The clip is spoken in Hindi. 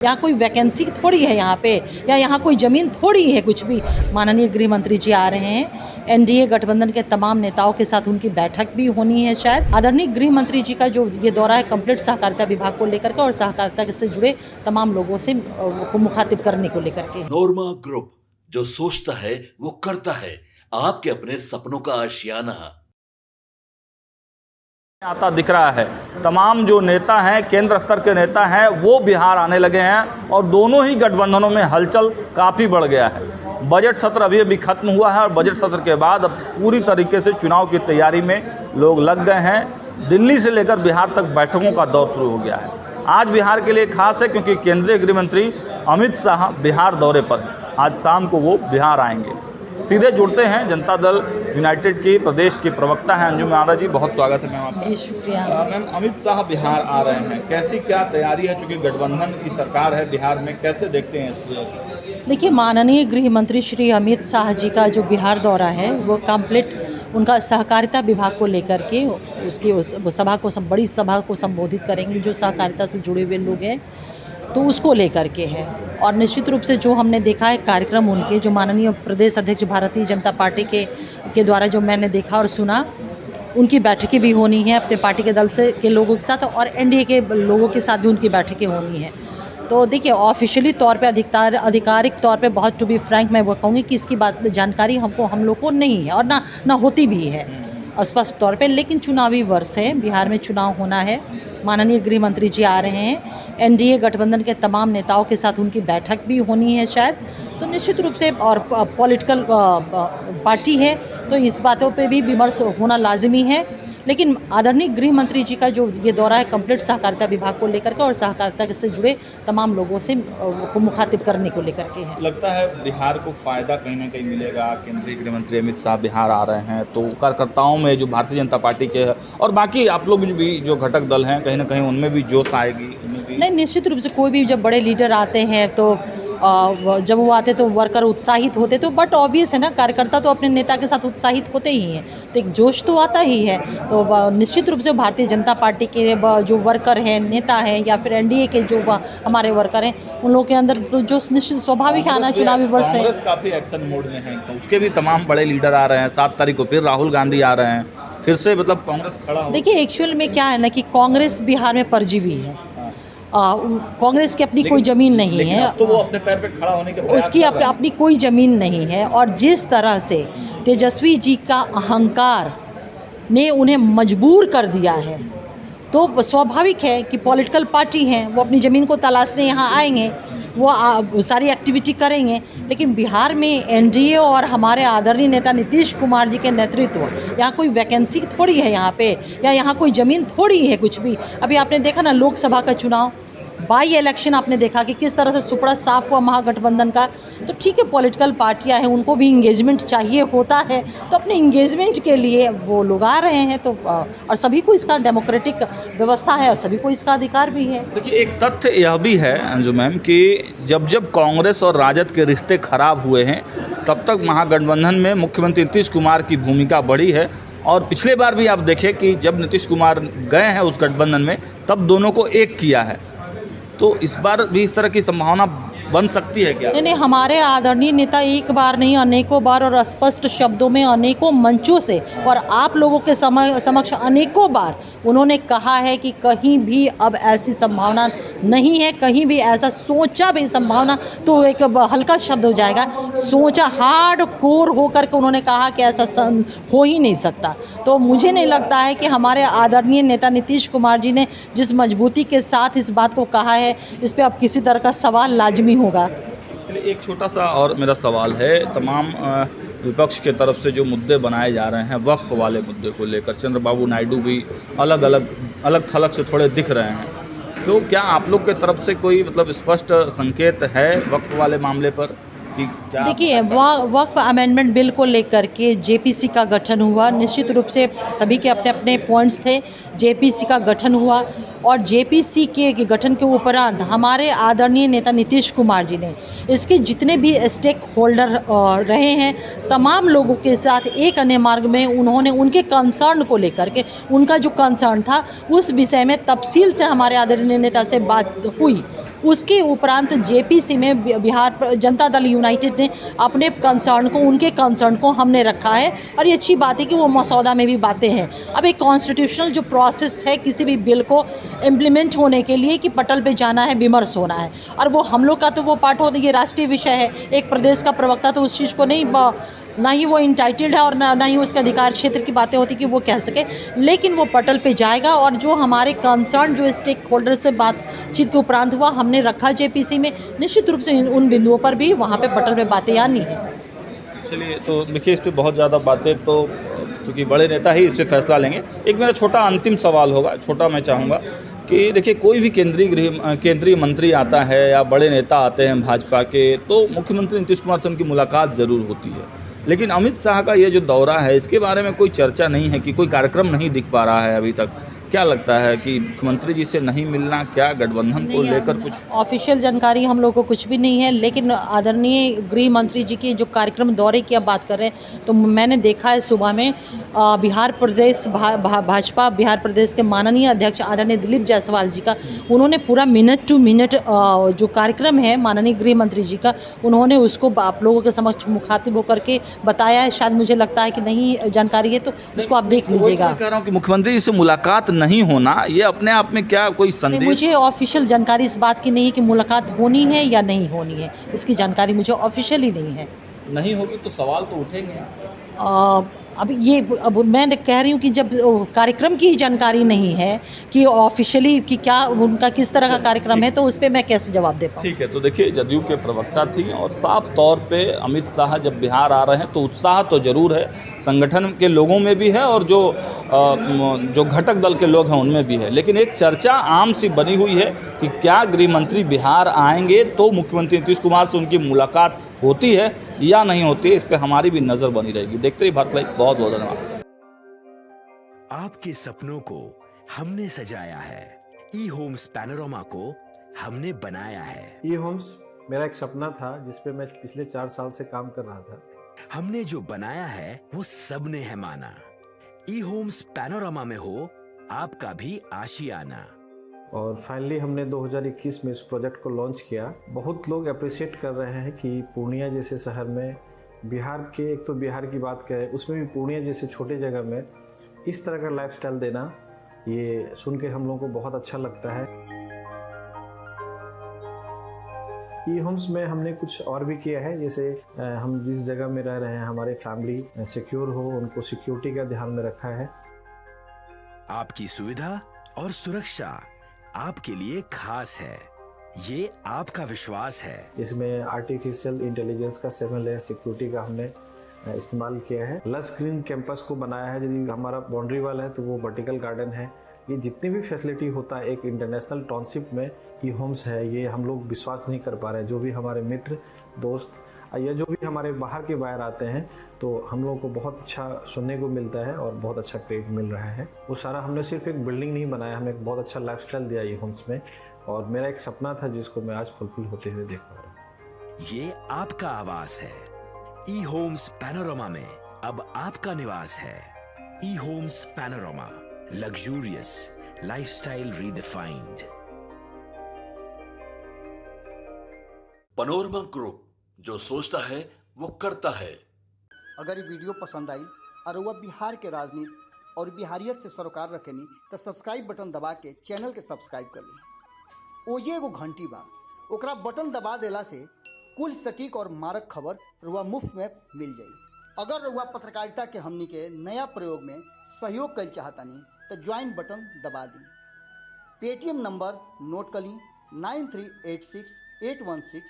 यहाँ कोई वैकेंसी थोड़ी है यहाँ पे, या यहाँ कोई ज़मीन थोड़ी है कुछ भी। माननीय गृह मंत्री जी आ रहे हैं, एनडीए गठबंधन के तमाम नेताओं के साथ उनकी बैठक भी होनी है शायद। आदरणीय गृह मंत्री जी का जो ये दौरा है कंप्लीट सहकारिता विभाग को लेकर के और सहकारिता से जुड़े तमाम लोगों से को मुखातिब करने को लेकर के। नोरमा ग्रुप, जो सोचता है वो करता है। आपके अपने सपनों का आशियाना आता दिख रहा है। तमाम जो नेता हैं, केंद्र स्तर के नेता हैं, वो बिहार आने लगे हैं और दोनों ही गठबंधनों में हलचल काफ़ी बढ़ गया है। बजट सत्र अभी अभी खत्म हुआ है और बजट सत्र के बाद अब पूरी तरीके से चुनाव की तैयारी में लोग लग गए हैं। दिल्ली से लेकर बिहार तक बैठकों का दौर शुरू हो गया है। आज बिहार के लिए खास है क्योंकि केंद्रीय गृह मंत्री अमित शाह बिहार दौरे पर हैं। आज शाम को वो बिहार आएंगे। सीधे जुड़ते हैं जनता दल यूनाइटेड की प्रदेश की प्रवक्ता हैं अंजुम आरा जी। बहुत स्वागत है मैम आपका। जी शुक्रिया। मैम, अमित शाह बिहार आ रहे हैं, कैसी क्या तैयारी है? चूँकि गठबंधन की सरकार है बिहार में, कैसे देखते हैं इसको? देखिए, माननीय गृह मंत्री श्री अमित शाह जी का जो बिहार दौरा है वो कंप्लीट उनका सहकारिता विभाग को लेकर के उसकी उस सभा को बड़ी सभा को संबोधित करेंगे जो सहकारिता से जुड़े हुए लोग हैं, तो उसको लेकर के है। और निश्चित रूप से जो हमने देखा है कार्यक्रम उनके, जो माननीय प्रदेश अध्यक्ष भारतीय जनता पार्टी के द्वारा जो मैंने देखा और सुना, उनकी बैठकें भी होनी है अपने पार्टी के दल से के लोगों के साथ और एनडीए के लोगों के साथ भी उनकी बैठकें होनी है। तो देखिए, ऑफिशियली तौर पे आधिकारिक तौर पे बहुत टू बी फ्रैंक मैं वो कहूँगी कि इसकी बात जानकारी हम लोग को नहीं है और ना होती भी है स्पष्ट तौर पे। लेकिन चुनावी वर्ष है, बिहार में चुनाव होना है, माननीय गृह मंत्री जी आ रहे हैं, एनडीए गठबंधन के तमाम नेताओं के साथ उनकी बैठक भी होनी है शायद। तो निश्चित रूप से और पॉलिटिकल पार्टी है तो इस बातों पे भी विमर्श होना लाजिमी है। लेकिन आदरणीय गृह मंत्री जी का जो ये दौरा है कंप्लीट सहकारिता विभाग को लेकर के और सहकारिता से जुड़े तमाम लोगों से को मुखातिब करने को लेकर के है। लगता है बिहार को फ़ायदा कहीं ना कहीं मिलेगा। केंद्रीय गृह मंत्री अमित शाह बिहार आ रहे हैं तो कार्यकर्ताओं में जो भारतीय जनता पार्टी के है और बाकी आप लोग भी जो घटक दल हैं कहीं ना कहीं उनमें भी जोश आएगी, उनमें भी। नहीं, निश्चित रूप से कोई भी जब बड़े लीडर आते हैं तो जब वो आते तो वर्कर उत्साहित होते, तो बट ऑब्वियस है ना, कार्यकर्ता तो अपने नेता के साथ उत्साहित होते ही हैं, तो एक जोश तो आता ही है। तो निश्चित रूप से भारतीय जनता पार्टी के जो वर्कर हैं, नेता हैं या फिर एनडीए के जो हमारे वर्कर हैं, उन लोगों के अंदर तो जोश निश्चित स्वाभाविक है आना। चुनावी वर्ष है, कांग्रेस काफ़ी एक्शन मोड में है तो उसके भी तमाम बड़े लीडर आ रहे हैं। 7 तारीख को फिर राहुल गांधी आ रहे हैं, फिर से मतलब कांग्रेस खड़ा हो। देखिए, एक्चुअल में क्या है ना कि कांग्रेस बिहार में परजीवी है। कांग्रेस की अपनी कोई ज़मीन नहीं है, तो वो अपने पैर पे खड़ा होने के प्रयास उसकी कर रहे हैं। अपनी कोई ज़मीन नहीं है। और जिस तरह से तेजस्वी जी का अहंकार ने उन्हें मजबूर कर दिया है, तो स्वाभाविक है कि पॉलिटिकल पार्टी हैं, वो अपनी ज़मीन को तलाशने यहाँ आएंगे, वो सारी एक्टिविटी करेंगे। लेकिन बिहार में एनडीए और हमारे आदरणीय नेता नीतीश कुमार जी के नेतृत्व, यहाँ कोई वैकेंसी थोड़ी है यहाँ पे, या यहाँ कोई ज़मीन थोड़ी है कुछ भी। अभी आपने देखा ना लोकसभा का चुनाव, बाई इलेक्शन आपने देखा कि किस तरह से सुपड़ा साफ हुआ महागठबंधन का। तो ठीक है, पॉलिटिकल पार्टियां हैं, उनको भी इंगेजमेंट चाहिए होता है, तो अपने इंगेजमेंट के लिए वो लोग आ रहे हैं। तो और सभी को इसका डेमोक्रेटिक व्यवस्था है और सभी को इसका अधिकार भी है। देखिए, एक तथ्य यह भी है अंजू मैम कि जब कांग्रेस और राजद के रिश्ते खराब हुए हैं तब तक महागठबंधन में मुख्यमंत्री नीतीश कुमार की भूमिका बड़ी है। और पिछले बार भी आप देखें कि जब नीतीश कुमार गए हैं उस गठबंधन में तब दोनों को एक किया है। तो इस बार भी इस तरह की संभावना बन सकती है क्या? नहीं, हमारे आदरणीय नेता एक बार नहीं अनेकों बार और स्पष्ट शब्दों में अनेकों मंचों से और आप लोगों के समक्ष अनेकों बार उन्होंने कहा है कि कहीं भी अब ऐसी संभावना नहीं है। कहीं भी ऐसा सोचा भी संभावना तो एक हल्का शब्द हो जाएगा, सोचा हार्ड कोर होकर के उन्होंने कहा कि ऐसा हो ही नहीं सकता। तो मुझे नहीं लगता है कि हमारे आदरणीय नेता नीतीश कुमार जी ने जिस मजबूती के साथ इस बात को कहा है, इस पर अब किसी तरह का सवाल लाजमी होगा। एक छोटा सा और मेरा सवाल है, तमाम विपक्ष के तरफ से जो मुद्दे बनाए जा रहे हैं वक्फ वाले मुद्दे को लेकर, चंद्रबाबू नायडू भी अलग थलग से थोड़े दिख रहे हैं, तो क्या आप लोग के तरफ से कोई मतलब स्पष्ट संकेत है वक्फ वाले मामले पर? कि क्या देखिए, वक्फ अमेंडमेंट बिल को लेकर के जेपीसी का गठन हुआ। निश्चित रूप से सभी के अपने अपने पॉइंट्स थे। जेपीसी का गठन हुआ और जेपीसी के गठन के उपरांत हमारे आदरणीय नेता नीतीश कुमार जी ने इसके जितने भी स्टेक होल्डर रहे हैं, तमाम लोगों के साथ एक अन्य मार्ग में उन्होंने उनके कंसर्न को लेकर के, उनका जो कंसर्न था उस विषय में तफसील से हमारे आदरणीय नेता से बात हुई। उसके उपरांत जेपीसी में बिहार जनता दल यूनाइटेड ने अपने कंसर्न को, उनके कंसर्न को हमने रखा है और ये अच्छी बात है कि वो मसौदा में भी बातें हैं। अब एक कॉन्स्टिट्यूशनल जो प्रोसेस है किसी भी बिल को इम्प्लीमेंट होने के लिए कि पटल पे जाना है, विमर्श होना है, और वो हम लोग का तो वो पार्ट होता है, ये राष्ट्रीय विषय है। एक प्रदेश का प्रवक्ता तो उस चीज़ को नहीं, ना ही वो इंटाइटल्ड है और ना ही उसके अधिकार क्षेत्र की बातें होती कि वो कह सके, लेकिन वो पटल पे जाएगा और जो हमारे कंसर्न जो स्टेक होल्डर से बातचीत के उपरांत हुआ हमने रखा जेपीसी में। निश्चित रूप से उन बिंदुओं पर भी वहाँ पे पटल पे बातें आनी है। चलिए, तो देखिए इस पे बहुत ज़्यादा बातें तो चूँकि बड़े नेता ही इस पे फैसला लेंगे। एक मेरा छोटा अंतिम सवाल होगा, छोटा मैं चाहूँगा कि देखिए कोई भी केंद्रीय मंत्री आता है या बड़े नेता आते हैं भाजपा के, तो मुख्यमंत्री नीतीश कुमार से उनकी मुलाकात ज़रूर होती है। लेकिन अमित शाह का ये जो दौरा है, इसके बारे में कोई चर्चा नहीं है कि कोई कार्यक्रम नहीं दिख पा रहा है अभी तक। क्या लगता है कि मुख्यमंत्री जी से नहीं मिलना, क्या गठबंधन को लेकर कुछ ऑफिशियल जानकारी हम लोग को कुछ भी नहीं है, लेकिन आदरणीय गृह मंत्री जी के जो कार्यक्रम दौरे की आप बात कर रहे हैं, तो मैंने देखा है सुबह में बिहार प्रदेश भाजपा बिहार प्रदेश के माननीय अध्यक्ष आदरणीय दिलीप जायसवाल जी का, उन्होंने पूरा मिनट टू मिनट जो कार्यक्रम है माननीय गृह मंत्री जी का, उन्होंने उसको आप लोगों के समक्ष मुखातिब होकर के बताया है। शायद मुझे लगता है कि नहीं जानकारी है, तो उसको आप देख लीजिएगा। मैं कह रहा हूँ कि मुख्यमंत्री जी से मुलाकात नहीं होना, ये अपने आप में क्या कोई संदेश? मुझे ऑफिशियल जानकारी इस बात की नहीं है कि मुलाकात होनी है या नहीं होनी है, इसकी जानकारी मुझे ऑफिशियली नहीं है। नहीं होगी तो सवाल तो उठेंगे। अब मैं कह रही हूँ कि जब कार्यक्रम की ही जानकारी नहीं है कि ऑफिशियली कि क्या उनका किस तरह का कार्यक्रम है, तो उस पर मैं कैसे जवाब दे पाऊँ। ठीक है, तो देखिए जदयू के प्रवक्ता थी और साफ तौर पे अमित शाह जब बिहार आ रहे हैं तो उत्साह तो ज़रूर है, संगठन के लोगों में भी है और जो घटक दल के लोग हैं उनमें भी है। लेकिन एक चर्चा आम सी बनी हुई है कि क्या गृह मंत्री बिहार आएंगे तो मुख्यमंत्री नीतीश कुमार से उनकी मुलाकात होती है या नहीं होती है। इस पर हमारी भी नज़र बनी रहेगी। देखते रहिए भारत लाइव। बहुत बहुत धन्यवाद। आपके सपनों को हमने सजाया है, ई होम्स पैनोरामा को हमने बनाया है। ई होम्स मेरा एक सपना था जिस पे मैं पिछले 4 साल से काम कर रहा था। हमने जो बनाया है वो सबने है माना। ई होम्स पैनोरामा में हो आपका भी आशियाना। और फाइनली हमने 2021 में इस प्रोजेक्ट को लॉन्च किया। बहुत लोग अप्रिशिएट कर रहे हैं कि पूर्णिया जैसे शहर में, बिहार के, एक तो बिहार की बात करें उसमें भी पूर्णिया जैसे छोटे जगह में इस तरह का लाइफस्टाइल देना, ये सुन के हम लोगों को बहुत अच्छा लगता है। ई होम्स में हमने कुछ और भी किया है, जैसे हम जिस जगह में रह रहे हैं हमारे फैमिली सिक्योर हो, उनको सिक्योरिटी का ध्यान में रखा है। आपकी सुविधा और सुरक्षा आपके लिए खास है, ये आपका विश्वास है। इसमें आर्टिफिशियल इंटेलिजेंस का 7 लेयर सिक्योरिटी का हमने इस्तेमाल किया है। लस ग्रीन कैंपस को बनाया है। यदि हमारा बाउंड्री वाल है तो वो वर्टिकल गार्डन है। ये जितनी भी फैसिलिटी होता है एक इंटरनेशनल टाउनशिप में ई होम्स है, ये हम लोग विश्वास नहीं कर पा रहे हैं। जो भी हमारे मित्र दोस्त या जो भी हमारे बाहर के बाहर आते हैं तो हम लोगों को बहुत अच्छा सुनने को मिलता है और बहुत अच्छा क्रेडिट मिल रहा है। वो सारा हमने सिर्फ एक बिल्डिंग नहीं बनाया, हमें एक बहुत अच्छा लाइफस्टाइल दिया ई होम्स में, और मेरा एक सपना था जिसको मैं आज फुलफिल होते हुए देख पा रहा हूँ। ये आपका आवास है। ई होम्स पैनोरामा में अब आपका निवास है। E Homes Panorama, luxurious lifestyle redefined. Panorama Group, जो सोचता है वो करता है। अगर ये वीडियो पसंद आई और वह बिहार के राजनीति और बिहारियत से सरोकार रखेनी तो सब्सक्राइब बटन दबा के चैनल के सब्सक्राइब कर ली। ओजे एगो घंटी बा, ओकरा बटन दबा देला से कुल सटीक और मारक खबर रुआ मुफ्त में मिल जाई। अगर रुआ पत्रकारिता के हमनी के नया प्रयोग में सहयोग कर चाहतानी तो ज्वाइन बटन दबा दी। पेटीएम नंबर नोट कर ली 9386 816